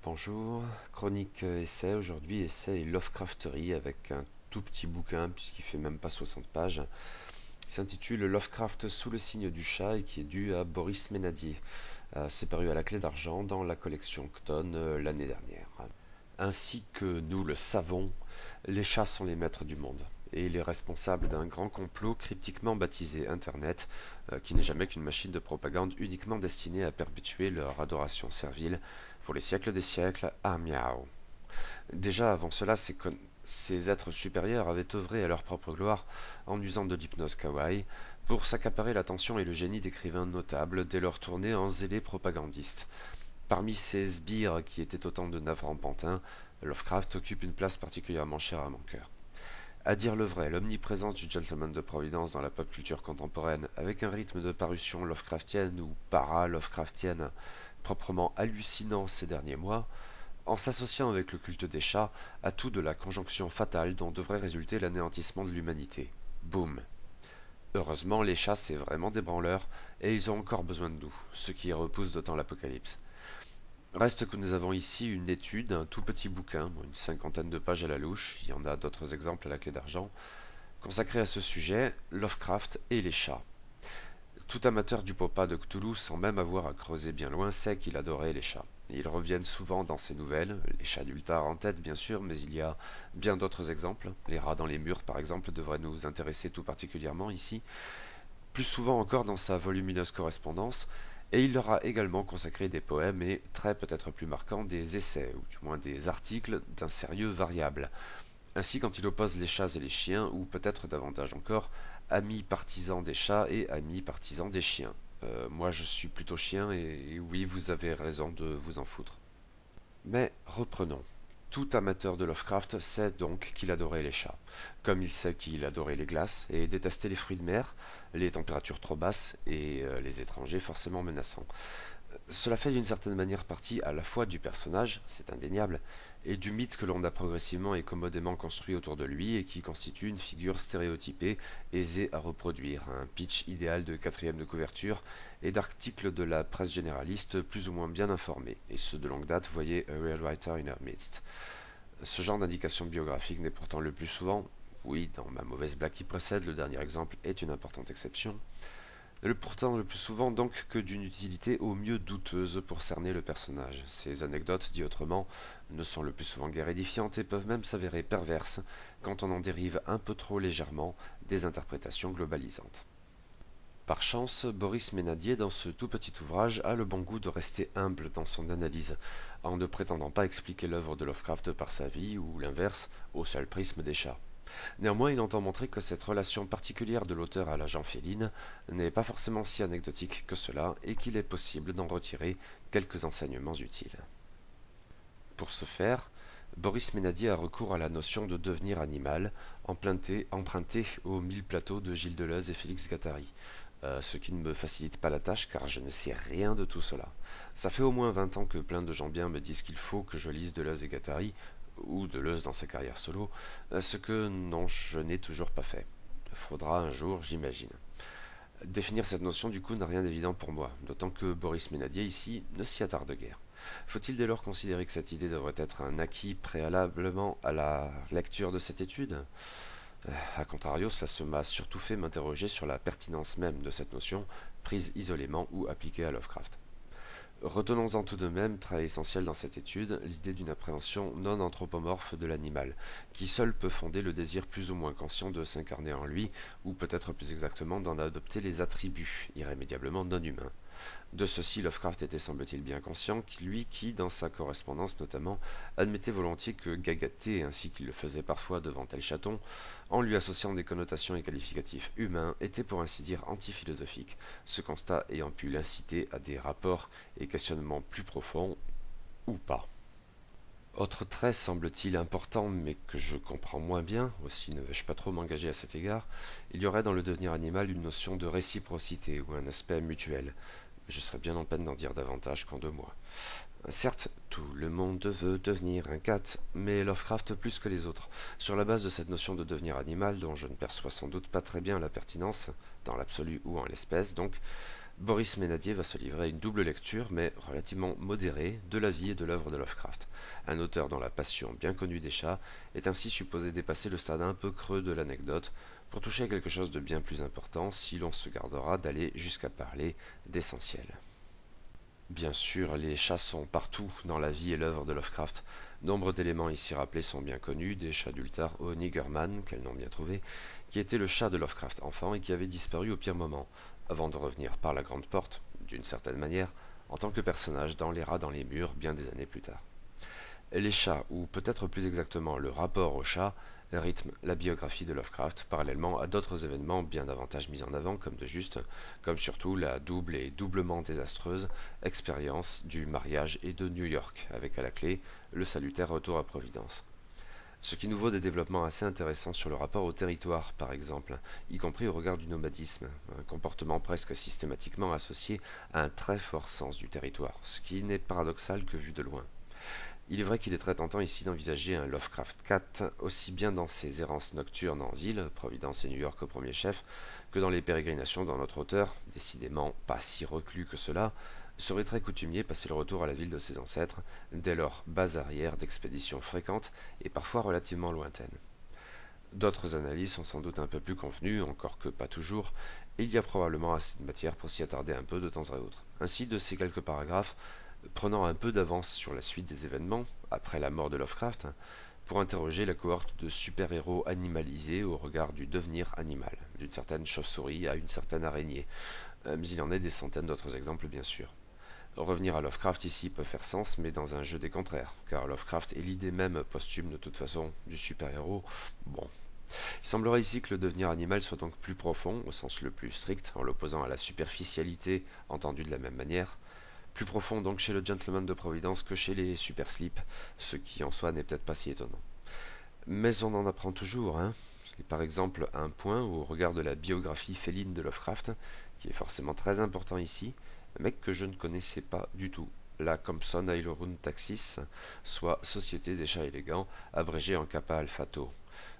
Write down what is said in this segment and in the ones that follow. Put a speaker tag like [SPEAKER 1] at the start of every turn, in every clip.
[SPEAKER 1] Bonjour, chronique essai, aujourd'hui essai et Lovecrafterie avec un tout petit bouquin puisqu'il fait même pas 60 pages. Il s'intitule Lovecraft sous le signe du chat et qui est dû à Boris Ménadier. C'est paru à la Clé d'Argent dans la collection Cton l'année dernière. Ainsi que nous le savons, les chats sont les maîtres du monde et les responsables d'un grand complot cryptiquement baptisé Internet, qui n'est jamais qu'une machine de propagande uniquement destinée à perpétuer leur adoration servile pour les siècles des siècles à miaou. Déjà avant cela, ces êtres supérieurs avaient œuvré à leur propre gloire en usant de l'hypnose kawaii pour s'accaparer l'attention et le génie d'écrivains notables dès leur tournée en zélés propagandistes. Parmi ces sbires qui étaient autant de navrants pantins, Lovecraft occupe une place particulièrement chère à mon cœur. À dire le vrai, l'omniprésence du gentleman de Providence dans la pop culture contemporaine, avec un rythme de parution Lovecraftienne ou para-Lovecraftienne proprement hallucinant ces derniers mois, en s'associant avec le culte des chats, a tout de la conjonction fatale dont devrait résulter l'anéantissement de l'humanité. Boum. Heureusement, les chats c'est vraiment des branleurs, et ils ont encore besoin de nous, ce qui repousse d'autant l'apocalypse. Reste que nous avons ici une étude, un tout petit bouquin, une cinquantaine de pages à la louche, il y en a d'autres exemples à la Clé d'Argent, consacré à ce sujet, Lovecraft et les chats. Tout amateur du popa de Cthulhu, sans même avoir à creuser bien loin, sait qu'il adorait les chats. Ils reviennent souvent dans ses nouvelles, les chats d'Ultar en tête bien sûr, mais il y a bien d'autres exemples. Les rats dans les murs par exemple devraient nous intéresser tout particulièrement ici. Plus souvent encore dans sa volumineuse correspondance, et il leur a également consacré des poèmes et, très peut-être plus marquant, des essais, ou du moins des articles d'un sérieux variable. Ainsi quand il oppose les chats et les chiens, ou peut-être davantage encore, amis partisans des chats et amis partisans des chiens. Moi je suis plutôt chien et oui vous avez raison de vous en foutre. Mais reprenons. Tout amateur de Lovecraft sait donc qu'il adorait les chats, comme il sait qu'il adorait les glaces et détestait les fruits de mer, les températures trop basses et les étrangers forcément menaçants. Cela fait d'une certaine manière partie à la fois du personnage, c'est indéniable, et du mythe que l'on a progressivement et commodément construit autour de lui et qui constitue une figure stéréotypée, aisée à reproduire, un pitch idéal de quatrième de couverture et d'articles de la presse généraliste plus ou moins bien informés, et ceux de longue date, voyez A Real Writer in Our Midst. Ce genre d'indication biographique n'est pourtant le plus souvent, oui, dans ma mauvaise blague qui précède, le dernier exemple est une importante exception, pourtant le plus souvent donc que d'une utilité au mieux douteuse pour cerner le personnage. Ces anecdotes, dit autrement, ne sont le plus souvent guère édifiantes et peuvent même s'avérer perverses quand on en dérive un peu trop légèrement des interprétations globalisantes. Par chance, Boris Ménadier, dans ce tout petit ouvrage, a le bon goût de rester humble dans son analyse, en ne prétendant pas expliquer l'œuvre de Lovecraft par sa vie, ou l'inverse, au seul prisme des chats. Néanmoins, il entend montrer que cette relation particulière de l'auteur à la gent féline n'est pas forcément si anecdotique que cela et qu'il est possible d'en retirer quelques enseignements utiles. Pour ce faire, Boris Ménadier a recours à la notion de devenir animal, empruntée aux 1000 plateaux de Gilles Deleuze et Félix Guattari. Ce qui ne me facilite pas la tâche car je ne sais rien de tout cela. Ça fait au moins 20 ans que plein de gens bien me disent qu'il faut que je lise Deleuze et Guattari, ou Deleuze dans sa carrière solo, ce que non, je n'ai toujours pas fait. Faudra un jour, j'imagine. Définir cette notion du coup n'a rien d'évident pour moi, d'autant que Boris Ménadier ici ne s'y attarde guère. Faut-il dès lors considérer que cette idée devrait être un acquis préalablement à la lecture de cette étude? A contrario, cela m'a surtout fait m'interroger sur la pertinence même de cette notion, prise isolément ou appliquée à Lovecraft. Retenons-en tout de même, très essentiel dans cette étude, l'idée d'une appréhension non anthropomorphe de l'animal, qui seul peut fonder le désir plus ou moins conscient de s'incarner en lui, ou peut-être plus exactement d'en adopter les attributs, irrémédiablement non humains. De ceci, Lovecraft était semble-t-il bien conscient, lui qui, dans sa correspondance notamment, admettait volontiers que gagater, ainsi qu'il le faisait parfois devant tel chaton, en lui associant des connotations et qualificatifs humains, était pour ainsi dire anti-philosophique, ce constat ayant pu l'inciter à des rapports et questionnements plus profonds, ou pas. Autre trait semble-t-il important, mais que je comprends moins bien, aussi ne vais-je pas trop m'engager à cet égard, il y aurait dans le devenir animal une notion de réciprocité ou un aspect mutuel. Je serais bien en peine d'en dire davantage qu'en 2 mois. Certes, tout le monde veut devenir un cat, mais Lovecraft plus que les autres. Sur la base de cette notion de devenir animal, dont je ne perçois sans doute pas très bien la pertinence, dans l'absolu ou en l'espèce donc, Boris Ménadier va se livrer à une double lecture, mais relativement modérée, de la vie et de l'œuvre de Lovecraft. Un auteur dont la passion bien connue des chats est ainsi supposée dépasser le stade un peu creux de l'anecdote pour toucher à quelque chose de bien plus important si l'on se gardera d'aller jusqu'à parler d'essentiel. Bien sûr, les chats sont partout dans la vie et l'œuvre de Lovecraft. Nombre d'éléments ici rappelés sont bien connus, des chats d'Ultar au Niggerman, quel nom bien trouvé, qui était le chat de Lovecraft enfant et qui avait disparu au pire moment, avant de revenir par la grande porte, d'une certaine manière, en tant que personnage dans les rats dans les murs bien des années plus tard. Les chats, ou peut-être plus exactement le rapport aux chats, rythment la biographie de Lovecraft, parallèlement à d'autres événements bien davantage mis en avant comme de juste, comme surtout la double et doublement désastreuse expérience du mariage et de New York, avec à la clé le salutaire retour à Providence. Ce qui nous vaut des développements assez intéressants sur le rapport au territoire, par exemple, y compris au regard du nomadisme, un comportement presque systématiquement associé à un très fort sens du territoire, ce qui n'est paradoxal que vu de loin. Il est vrai qu'il est très tentant ici d'envisager un Lovecraft Cat aussi bien dans ses errances nocturnes en ville, Providence et New York au premier chef, que dans les pérégrinations dont notre auteur, décidément pas si reclus que cela, serait très coutumier passer le retour à la ville de ses ancêtres, dès lors base arrière d'expéditions fréquentes et parfois relativement lointaines. D'autres analyses sont sans doute un peu plus convenues, encore que pas toujours, et il y a probablement assez de matière pour s'y attarder un peu de temps à autre. Ainsi, de ces quelques paragraphes, prenant un peu d'avance sur la suite des événements, après la mort de Lovecraft, pour interroger la cohorte de super-héros animalisés au regard du devenir animal, d'une certaine chauve-souris à une certaine araignée, mais il en est des centaines d'autres exemples bien sûr. Revenir à Lovecraft ici peut faire sens, mais dans un jeu des contraires, car Lovecraft est l'idée même posthume de toute façon du super-héros. Bon. Il semblerait ici que le devenir animal soit donc plus profond, au sens le plus strict, en l'opposant à la superficialité, entendue de la même manière, plus profond donc chez le gentleman de Providence que chez les super slips, ce qui en soi n'est peut-être pas si étonnant. Mais on en apprend toujours, hein. Et par exemple, un point au regard de la biographie féline de Lovecraft, qui est forcément très important ici, un mec que je ne connaissais pas du tout, la Compson Aileron Taxis, soit Société des chats élégants, abrégée en Kappa Alpha Tau.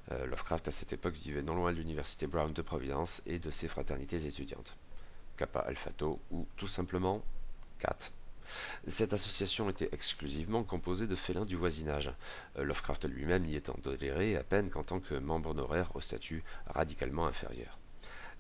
[SPEAKER 1] Lovecraft à cette époque vivait non loin de l'université Brown de Providence et de ses fraternités étudiantes. Kappa Alpha Tau, ou tout simplement CAT. Cette association était exclusivement composée de félins du voisinage, Lovecraft lui-même n'y étant toléré à peine qu'en tant que membre honoraire au statut radicalement inférieur.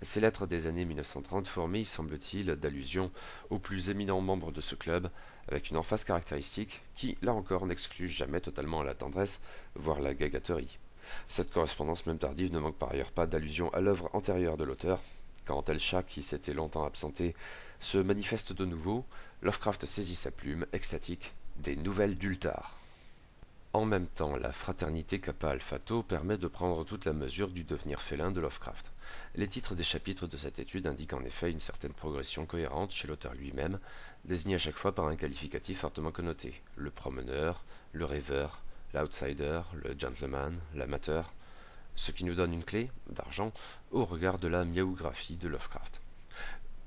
[SPEAKER 1] Ces lettres des années 1930 formaient, semble-t-il, d'allusions aux plus éminents membres de ce club, avec une emphase caractéristique qui, là encore, n'exclut jamais totalement la tendresse, voire la gagaterie. Cette correspondance même tardive ne manque par ailleurs pas d'allusions à l'œuvre antérieure de l'auteur. Quand tel chat qui s'était longtemps absenté se manifeste de nouveau, Lovecraft saisit sa plume, extatique, des nouvelles d'Ultar. En même temps, la fraternité Kappa Alpha Tau permet de prendre toute la mesure du devenir félin de Lovecraft. Les titres des chapitres de cette étude indiquent en effet une certaine progression cohérente chez l'auteur lui-même, désigné à chaque fois par un qualificatif fortement connoté, le promeneur, le rêveur, l'outsider, le gentleman, l'amateur, ce qui nous donne une clé, d'argent, au regard de la miaographie de Lovecraft.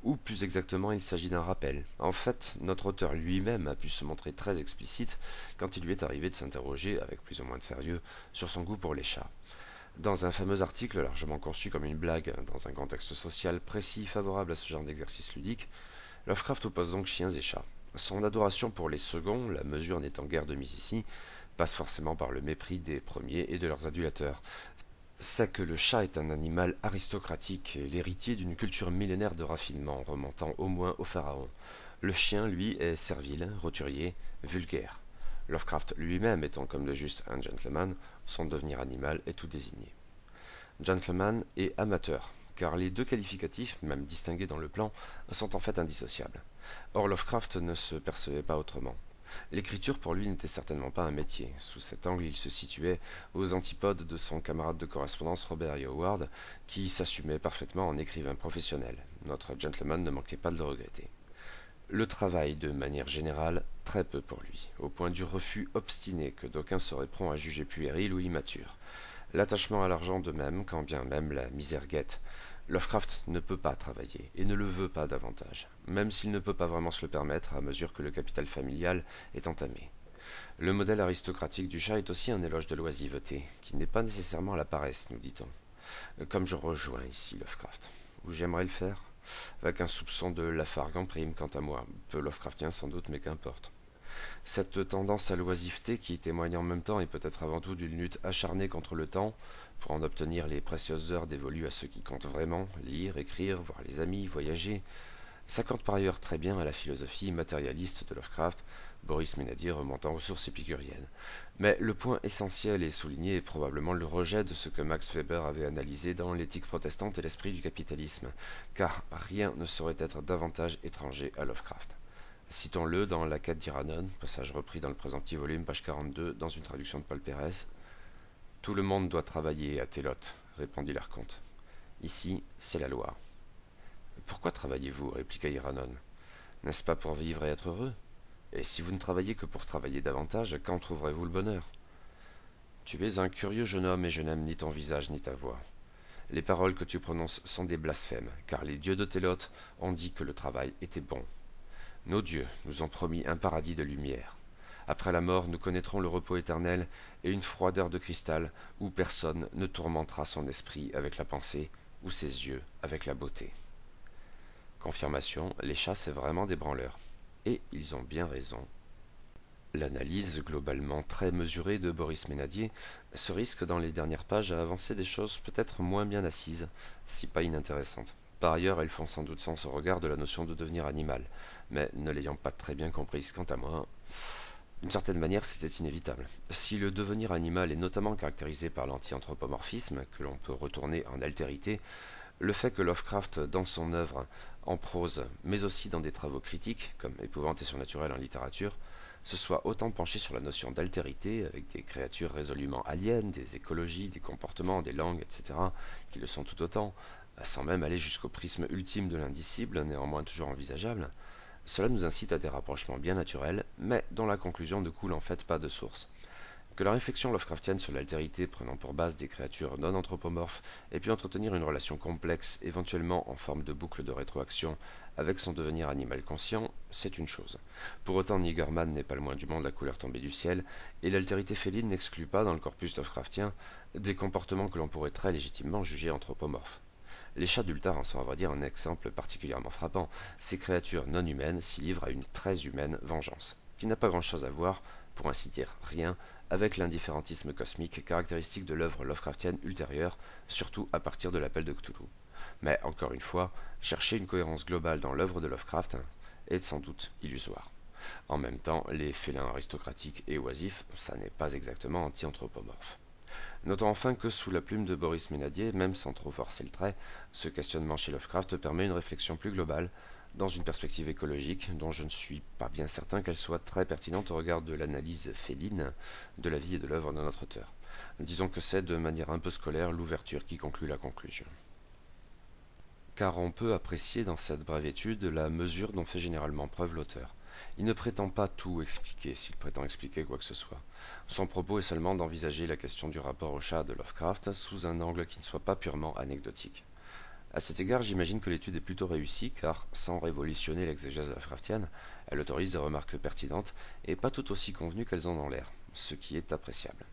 [SPEAKER 1] Ou plus exactement, il s'agit d'un rappel. En fait, notre auteur lui-même a pu se montrer très explicite quand il lui est arrivé de s'interroger, avec plus ou moins de sérieux, sur son goût pour les chats. Dans un fameux article largement conçu comme une blague, dans un contexte social précis favorable à ce genre d'exercice ludique, Lovecraft oppose donc chiens et chats. Son adoration pour les seconds, la mesure n'étant guère de mise ici, passe forcément par le mépris des premiers et de leurs adulateurs. C'est que le chat est un animal aristocratique et l'héritier d'une culture millénaire de raffinement remontant au moins au pharaon. Le chien, lui, est servile, roturier, vulgaire. Lovecraft lui-même étant comme de juste un gentleman, son devenir animal est tout désigné. Gentleman et amateur, car les deux qualificatifs, même distingués dans le plan, sont en fait indissociables. Or Lovecraft ne se percevait pas autrement. L'écriture pour lui n'était certainement pas un métier. Sous cet angle, il se situait aux antipodes de son camarade de correspondance Robert E. Howard, qui s'assumait parfaitement en écrivain professionnel. Notre gentleman ne manquait pas de le regretter. Le travail, de manière générale, très peu pour lui, au point du refus obstiné que d'aucuns seraient prompts à juger puéril ou immature. L'attachement à l'argent de même, quand bien même la misère guette. Lovecraft ne peut pas travailler, et ne le veut pas davantage, même s'il ne peut pas vraiment se le permettre à mesure que le capital familial est entamé. Le modèle aristocratique du chat est aussi un éloge de l'oisiveté, qui n'est pas nécessairement la paresse, nous dit-on. Comme je rejoins ici Lovecraft. Ou j'aimerais le faire. avec un soupçon de Lafargue en prime, quant à moi, peu Lovecraftien sans doute, mais qu'importe. Cette tendance à l'oisiveté qui témoigne en même temps et peut-être avant tout d'une lutte acharnée contre le temps, pour en obtenir les précieuses heures dévolues à ceux qui comptent vraiment, lire, écrire, voir les amis, voyager, s'accorde par ailleurs très bien à la philosophie matérialiste de Lovecraft, Boris Ménadier remontant aux sources épicuriennes. Mais le point essentiel et souligné est probablement le rejet de ce que Max Weber avait analysé dans l'éthique protestante et l'esprit du capitalisme, car rien ne saurait être davantage étranger à Lovecraft. Citons-le dans La quête d'Iranon, passage repris dans le présent petit volume, page 42, dans une traduction de Paul Pérez. Tout le monde doit travailler à Télote, répondit l'archonte. Ici, c'est la loi. Pourquoi travaillez-vous répliqua Iranon. N'est-ce pas pour vivre et être heureux? Et si vous ne travaillez que pour travailler davantage, quand trouverez-vous le bonheur? Tu es un curieux jeune homme et je n'aime ni ton visage ni ta voix. Les paroles que tu prononces sont des blasphèmes, car les dieux de Télote ont dit que le travail était bon. Nos dieux nous ont promis un paradis de lumière. Après la mort, nous connaîtrons le repos éternel et une froideur de cristal où personne ne tourmentera son esprit avec la pensée ou ses yeux avec la beauté. Confirmation, les chats c'est vraiment des branleurs. Et ils ont bien raison. L'analyse globalement très mesurée de Boris Ménadier se risque dans les dernières pages à avancer des choses peut-être moins bien assises, si pas inintéressantes. Par ailleurs, elles font sans doute sens au regard de la notion de devenir animal, mais ne l'ayant pas très bien comprise quant à moi, d'une certaine manière c'était inévitable. Si le devenir animal est notamment caractérisé par l'anti-anthropomorphisme, que l'on peut retourner en altérité, le fait que Lovecraft, dans son œuvre, en prose, mais aussi dans des travaux critiques, comme Épouvante et surnaturel en littérature, se soit autant penché sur la notion d'altérité, avec des créatures résolument aliens, des écologies, des comportements, des langues, etc., qui le sont tout autant, sans même aller jusqu'au prisme ultime de l'indicible, néanmoins toujours envisageable, cela nous incite à des rapprochements bien naturels, mais dont la conclusion ne coule en fait pas de source. Que la réflexion Lovecraftienne sur l'altérité prenant pour base des créatures non anthropomorphes ait pu entretenir une relation complexe, éventuellement en forme de boucle de rétroaction, avec son devenir animal conscient, c'est une chose. Pour autant, Nigerman n'est pas le moins du monde la couleur tombée du ciel, et l'altérité féline n'exclut pas, dans le corpus Lovecraftien, des comportements que l'on pourrait très légitimement juger anthropomorphes. Les chats d'Ultar en sont à vrai dire un exemple particulièrement frappant. Ces créatures non humaines s'y livrent à une très humaine vengeance, qui n'a pas grand-chose à voir, pour ainsi dire rien, avec l'indifférentisme cosmique caractéristique de l'œuvre Lovecraftienne ultérieure, surtout à partir de l'appel de Cthulhu. Mais encore une fois, chercher une cohérence globale dans l'œuvre de Lovecraft est sans doute illusoire. En même temps, les félins aristocratiques et oisifs, ça n'est pas exactement anti-anthropomorphe. Notons enfin que sous la plume de Boris Ménadier, même sans trop forcer le trait, ce questionnement chez Lovecraft permet une réflexion plus globale, dans une perspective écologique dont je ne suis pas bien certain qu'elle soit très pertinente au regard de l'analyse féline de la vie et de l'œuvre de notre auteur. Disons que c'est de manière un peu scolaire l'ouverture qui conclut la conclusion. Car on peut apprécier dans cette brève étude la mesure dont fait généralement preuve l'auteur. Il ne prétend pas tout expliquer, s'il prétend expliquer quoi que ce soit. Son propos est seulement d'envisager la question du rapport au chat de Lovecraft sous un angle qui ne soit pas purement anecdotique. À cet égard, j'imagine que l'étude est plutôt réussie, car, sans révolutionner l'exégèse Lovecraftienne, elle autorise des remarques pertinentes et pas tout aussi convenues qu'elles en ont l'air, ce qui est appréciable.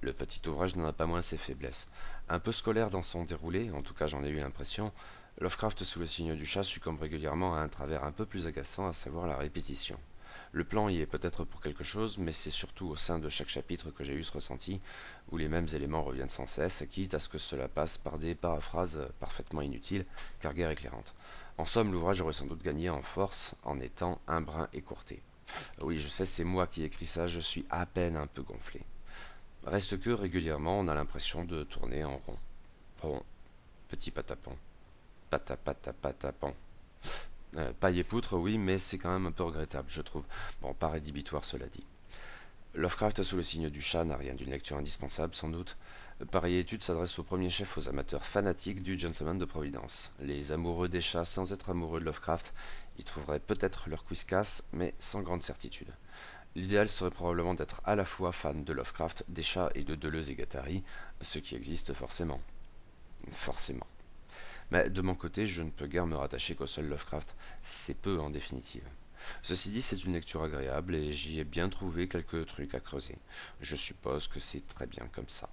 [SPEAKER 1] Le petit ouvrage n'en a pas moins ses faiblesses. Un peu scolaire dans son déroulé, en tout cas j'en ai eu l'impression, Lovecraft sous le signe du chat succombe régulièrement à un travers un peu plus agaçant, à savoir la répétition. Le plan y est peut-être pour quelque chose, mais c'est surtout au sein de chaque chapitre que j'ai eu ce ressenti, où les mêmes éléments reviennent sans cesse, quitte à ce que cela passe par des paraphrases parfaitement inutiles, car guère éclairantes. En somme, l'ouvrage aurait sans doute gagné en force en étant un brin écourté. Oui, je sais, c'est moi qui écris ça, je suis à peine un peu gonflé. Reste que régulièrement on a l'impression de tourner en rond. Rond, petit patapon, patapatapatapon. Paille et poutre, oui, mais c'est quand même un peu regrettable, je trouve. Bon, pas rédhibitoire, cela dit. Lovecraft sous le signe du chat n'a rien d'une lecture indispensable, sans doute. Pareille étude s'adresse au premier chef aux amateurs fanatiques du Gentleman de Providence. Les amoureux des chats sans être amoureux de Lovecraft y trouveraient peut-être leur quiscasse, mais sans grande certitude. L'idéal serait probablement d'être à la fois fan de Lovecraft, des chats et de Deleuze et Guattari, ce qui existe forcément. Forcément. Mais de mon côté, je ne peux guère me rattacher qu'au seul Lovecraft, c'est peu en définitive. Ceci dit, c'est une lecture agréable et j'y ai bien trouvé quelques trucs à creuser. Je suppose que c'est très bien comme ça.